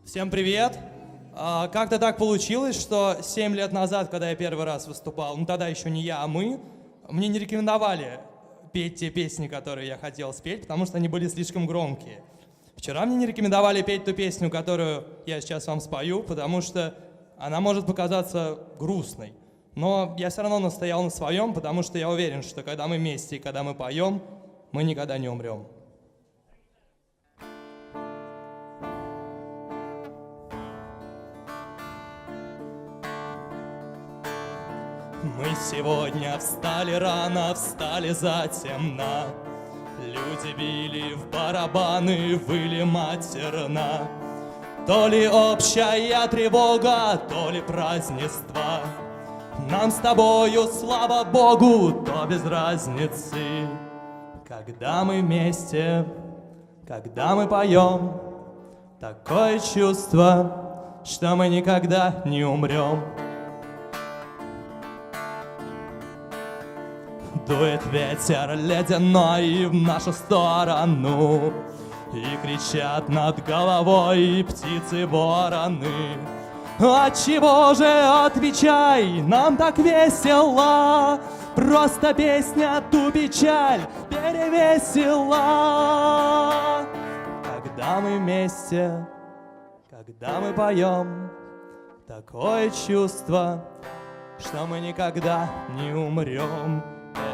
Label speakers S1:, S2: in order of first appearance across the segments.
S1: Всем привет! Как-то так получилось, что 7 лет назад, когда я первый раз выступал, ну тогда еще не я, а мне не рекомендовали петь те песни, которые я хотел спеть, потому что они были слишком громкие. Вчера мне не рекомендовали петь ту песню, которую я сейчас вам спою, потому что она может показаться грустной. Но я все равно настоял на своем, потому что я уверен, что когда мы вместе и когда мы поем, мы никогда не умрем. Мы сегодня встали рано, встали затемно. Люди били в барабаны, выли матерно. То ли общая тревога, то ли празднество. Нам с тобою, слава Богу, то без разницы. Когда мы вместе, когда мы поем, такое чувство, что мы никогда не умрем. Дует ветер ледяной в нашу сторону, и кричат над головой птицы-вороны. Отчего же, отвечай, нам так весело, просто песня ту печаль перевесила. Когда мы вместе, когда мы поем, такое чувство, что мы никогда не умрем.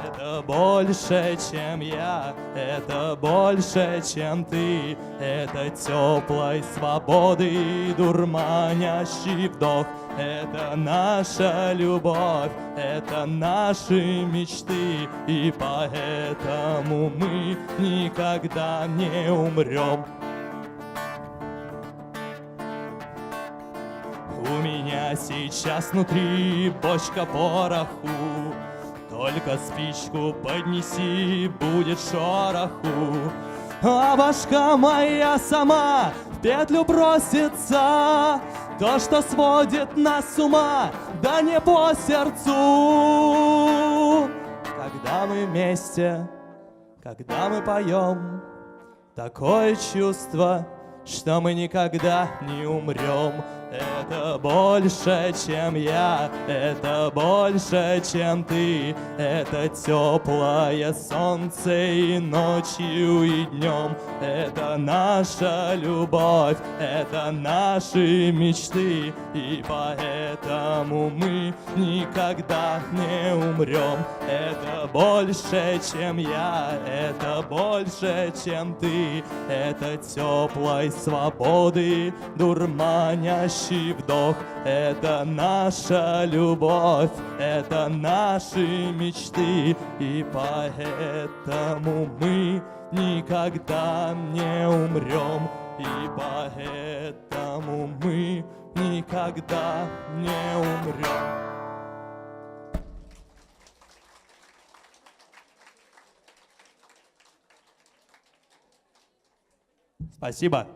S1: Это больше, чем я, это больше, чем ты. Это теплой свободы дурманящий вдох. Это наша любовь, это наши мечты. И поэтому мы никогда не умрем. У меня сейчас внутри бочка пороху. Только спичку поднеси, будет шороху. А башка моя сама в петлю бросится. То, что сводит нас с ума, да не по сердцу. Когда мы вместе, когда мы поем, такое чувство, что мы никогда не умрем. Это больше, чем я, это больше, чем ты. Это теплое солнце и ночью, и днем. Это наша любовь, это наши мечты. И поэтому мы никогда не умрем. Это больше, чем я, это больше, чем ты. Это теплой свободы дурманящий вдох. Это наша любовь, это наши мечты. И поэтому мы никогда не умрем. И поэтому мы никогда не умрем. Спасибо.